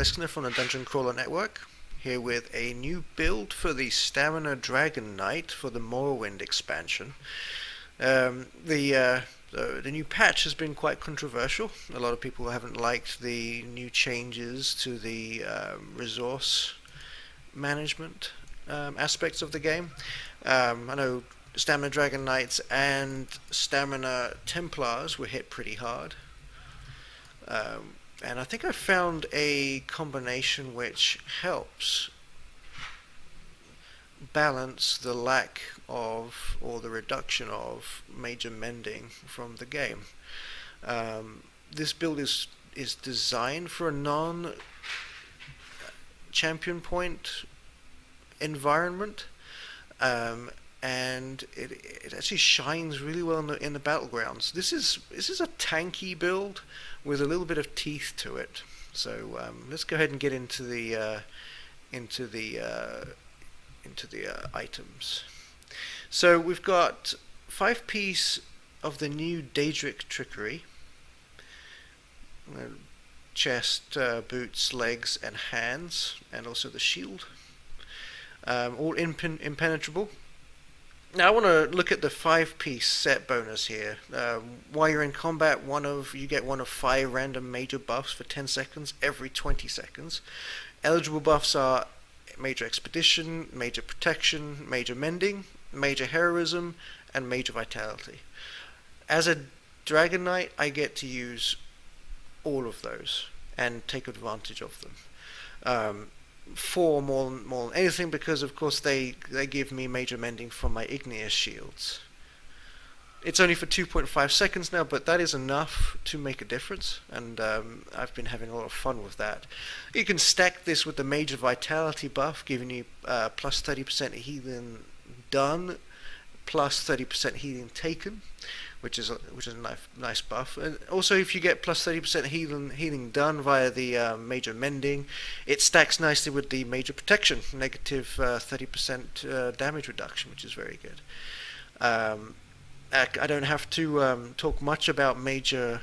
Listener from the Dungeon Crawler Network, here with a new build for the Stamina Dragonknight for the Morrowind expansion. The new patch has been quite controversial. A lot of people haven't liked the new changes to the resource management aspects of the game. I know Stamina Dragon Knights and Stamina Templars were hit pretty hard. And I think I found a combination which helps balance the lack of, or the reduction of, major mending from the game. This build is designed for a non-champion point environment, and it actually shines really well in the battlegrounds. This is a tanky build with a little bit of teeth to it. So let's go ahead and get into the items. So we've got 5-piece of the new Daedric Trickery. Chest, boots, legs, and hands, and also the shield. All impenetrable. Now I want to look at the 5-piece set bonus here. While you're in combat, you get one of 5 random major buffs for 10 seconds every 20 seconds. Eligible buffs are Major Expedition, Major Protection, Major Mending, Major Heroism, and Major Vitality. As a Dragon Knight, I get to use all of those and take advantage of them. 4 more than anything, because of course they give me major mending from my igneous shields. It's only for 2.5 seconds now, but that is enough to make a difference, and I've been having a lot of fun with that. You can stack this with the major vitality buff, giving you plus 30% healing done, plus 30% healing taken, which is a nice buff. And also, if you get plus 30% healing done via the major mending, it stacks nicely with the major protection, negative 30% damage reduction, which is very good. I don't have to talk much about major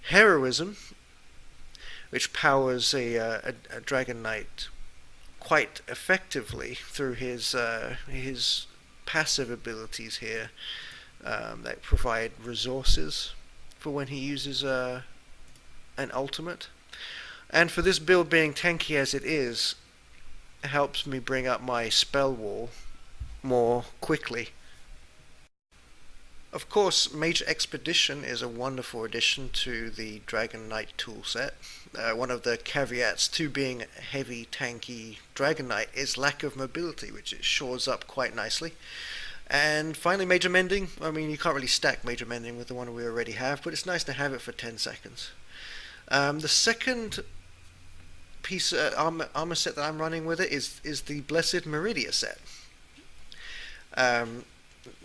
heroism, which powers a Dragon Knight quite effectively through his passive abilities here. That provide resources for when he uses an ultimate. And for this build, being tanky as it is, helps me bring up my spell wall more quickly. Of course, Major Expedition is a wonderful addition to the Dragon Knight toolset. One of the caveats to being a heavy, tanky Dragon Knight is lack of mobility, which it shores up quite nicely. And finally, Major Mending. I mean, you can't really stack Major Mending with the one we already have, but it's nice to have it for 10 seconds. The second piece armor set that I'm running with it is the Blessed Meridia set.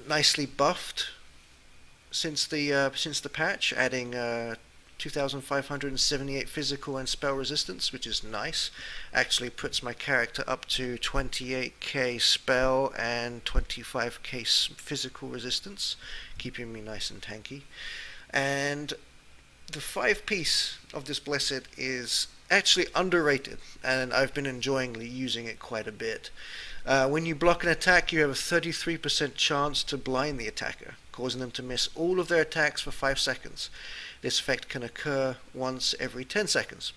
Nicely buffed since the patch, adding 2,578 physical and spell resistance, which is nice. Actually puts my character up to 28k spell and 25k physical resistance, keeping me nice and tanky. And the 5-piece of this Blessed is actually underrated, and I've been enjoying using it quite a bit. When you block an attack, you have a 33% chance to blind the attacker, causing them to miss all of their attacks for 5 seconds. This effect can occur once every 10 seconds.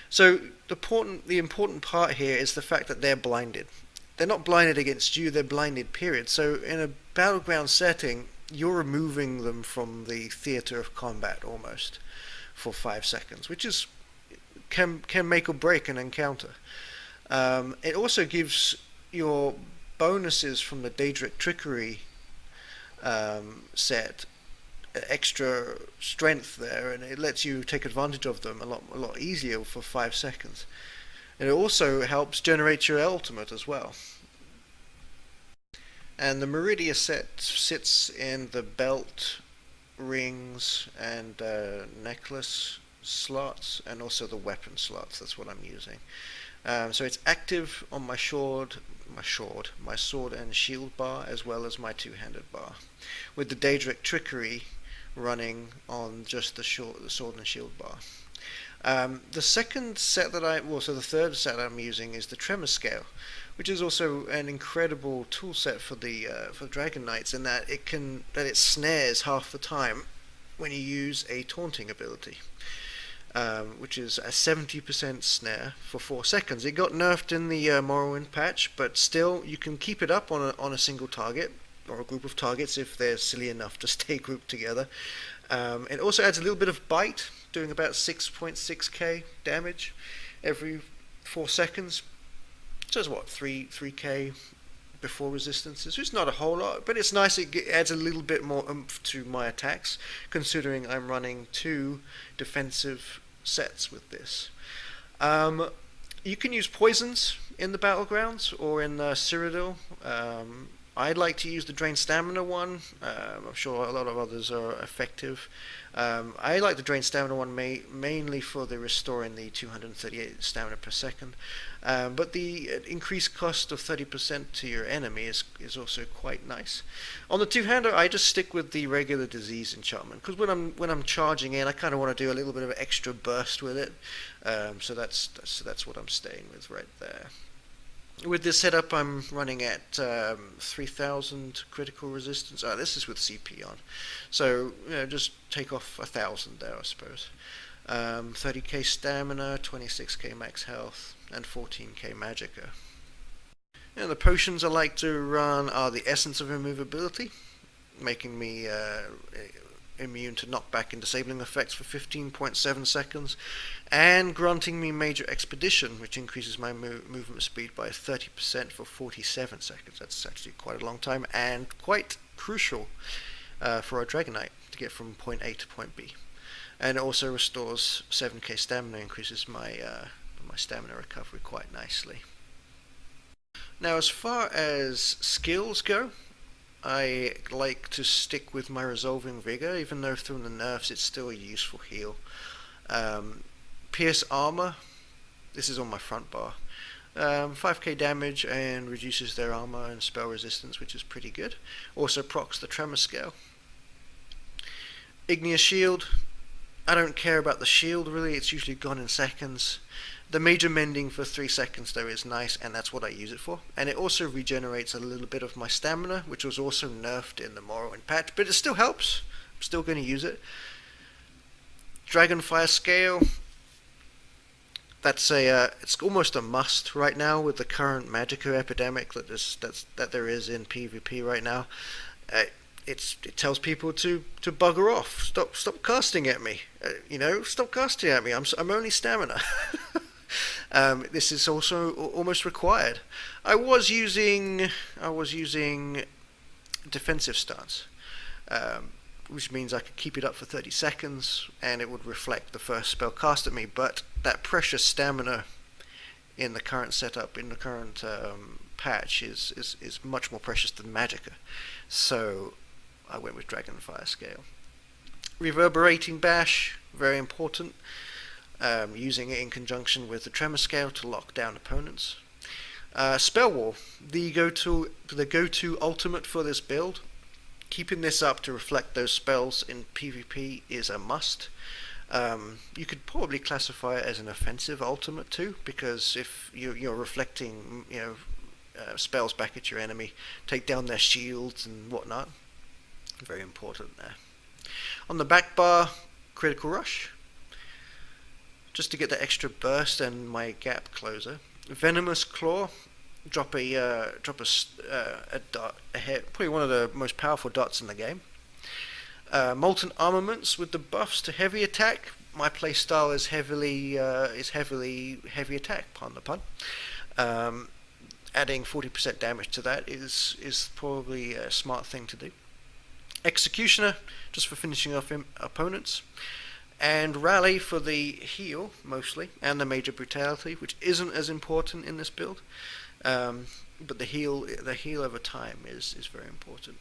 So the important part here is the fact that they're blinded. They're not blinded against you, they're blinded, period. So in a battleground setting, you're removing them from the theater of combat almost for 5 seconds, which can make or break an encounter. It also gives your bonuses from the Daedric Trickery set extra strength there, and it lets you take advantage of them a lot easier for 5 seconds. And it also helps generate your ultimate as well. And the Meridia set sits in the belt, rings, and necklace slots, and also the weapon slots. That's what I'm using. So it's active on my sword and shield bar, as well as my two-handed bar, with the Daedric Trickery running on just the sword and shield bar. The second set that the third set I'm using is the Tremorscale, which is also an incredible tool set for Dragon Knights in that it snares half the time when you use a taunting ability, which is a 70% snare for 4 seconds. It got nerfed in the Morrowind patch, but still you can keep it up on a single target or a group of targets if they're silly enough to stay grouped together. It also adds a little bit of bite, doing about 6.6k damage every 4 seconds. So it's what, 3k before resistances. It's not a whole lot, but it's nice. It adds a little bit more oomph to my attacks, considering I'm running 2 defensive sets with this. You can use poisons in the battlegrounds or in Cyrodiil. I like to use the Drain Stamina one. I'm sure a lot of others are effective. I like the Drain Stamina one mainly for the restoring the 238 stamina per second. But the increased cost of 30% to your enemy is also quite nice. On the two-hander, I just stick with the regular disease enchantment because when I'm charging in, I kind of want to do a little bit of extra burst with it. So that's what I'm staying with right there. With this setup, I'm running at 3000 critical resistance. This is with CP on, so just take off 1000 there, I suppose. 30k stamina, 26k max health, and 14k magicka. And the potions I like to run are the Essence of Immovability, making me immune to knockback and disabling effects for 15.7 seconds, and granting me Major Expedition, which increases my movement speed by 30% for 47 seconds. That's actually quite a long time, and quite crucial for a Dragon Knight to get from point A to point B. And it also restores 7k stamina, increases my stamina recovery quite nicely. Now, as far as skills go, I like to stick with my Resolving Vigor, even though through the nerfs it's still a useful heal. Pierce Armor, this is on my front bar. 5k damage and reduces their armor and spell resistance, which is pretty good. Also procs the Tremorscale. Igneous Shield, I don't care about the shield really, it's usually gone in seconds. The Major Mending for 3 seconds though is nice, and that's what I use it for. And it also regenerates a little bit of my stamina, which was also nerfed in the Morrowind patch, but it still helps. I'm still going to use it. Dragonfire Scale, that's it's almost a must right now with the current magicka epidemic that there is in PvP right now. It tells people to bugger off. Stop casting at me. Stop casting at me. I'm only stamina. This is also almost required. I was using defensive stance, which means I could keep it up for 30 seconds and it would reflect the first spell cast at me. But that precious stamina in the current setup, in the current patch, is much more precious than magicka. So I went with Dragonfire Scale. Reverberating Bash, very important. Using it in conjunction with the Tremorscale to lock down opponents. Spell Wall, the go-to ultimate for this build. Keeping this up to reflect those spells in PvP is a must. You could probably classify it as an offensive ultimate too, because if you're reflecting spells back at your enemy, take down their shields and whatnot. Very important there. On the back bar, Critical Rush, just to get the extra burst and my gap closer. Venomous Claw, drop a dot ahead, probably one of the most powerful dots in the game. Molten Armaments with the buffs to heavy attack. My playstyle is heavily heavy attack, pardon the pun. Adding 40% damage to that is probably a smart thing to do. Executioner, just for finishing off opponents. And Rally for the heal, mostly, and the Major Brutality, which isn't as important in this build. But the heal over time is very important.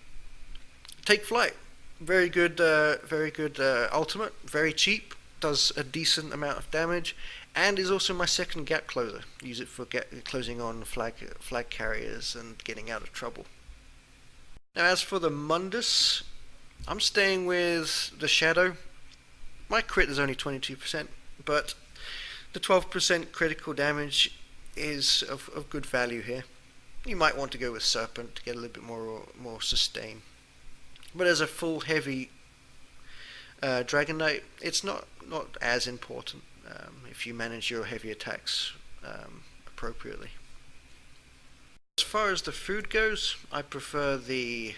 Take Flight, very good ultimate, very cheap, does a decent amount of damage, and is also my second gap closer. Use it for closing on flag carriers and getting out of trouble. Now, as for the Mundus, I'm staying with the Shadow. My crit is only 22%, but The 12% critical damage is of good value here. You might want to go with Serpent to get a little bit more sustain. But as a full heavy Dragonknight, it's not as important if you manage your heavy attacks appropriately. As far as the food goes, I prefer the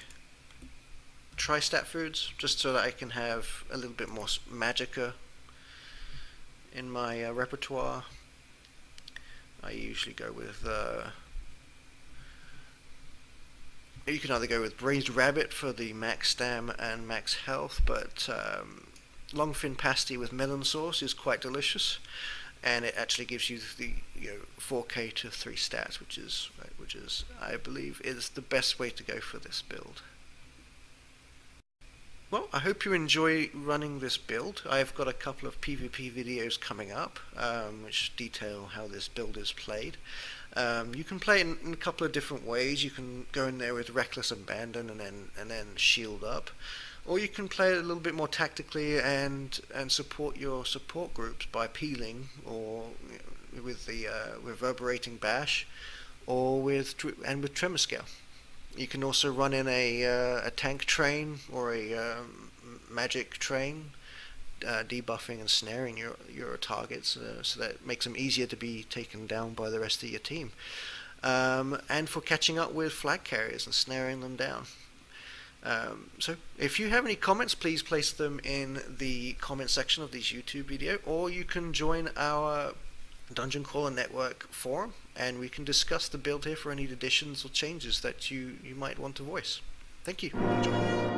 tri-stat foods, just so that I can have a little bit more magicka in my repertoire. I usually go with you can either go with braised rabbit for the max stam and max health, but longfin pasty with melon sauce is quite delicious, and it actually gives you the 4k to 3 stats, which is I believe is the best way to go for this build. Well, I hope you enjoy running this build. I've got a couple of PvP videos coming up which detail how this build is played. You can play it in a couple of different ways. You can go in there with Reckless Abandon and then shield up, or you can play it a little bit more tactically and support your support groups by peeling, or with the Reverberating Bash, or with Tremorscale. You can also run in a tank train or a magic train, debuffing and snaring your targets, so that it makes them easier to be taken down by the rest of your team. And for catching up with flag carriers and snaring them down. So if you have any comments, please place them in the comment section of this YouTube video, or you can join our Dungeon Crawler Network forum, and we can discuss the build here for any additions or changes that you might want to voice. Thank you. Enjoy.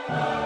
No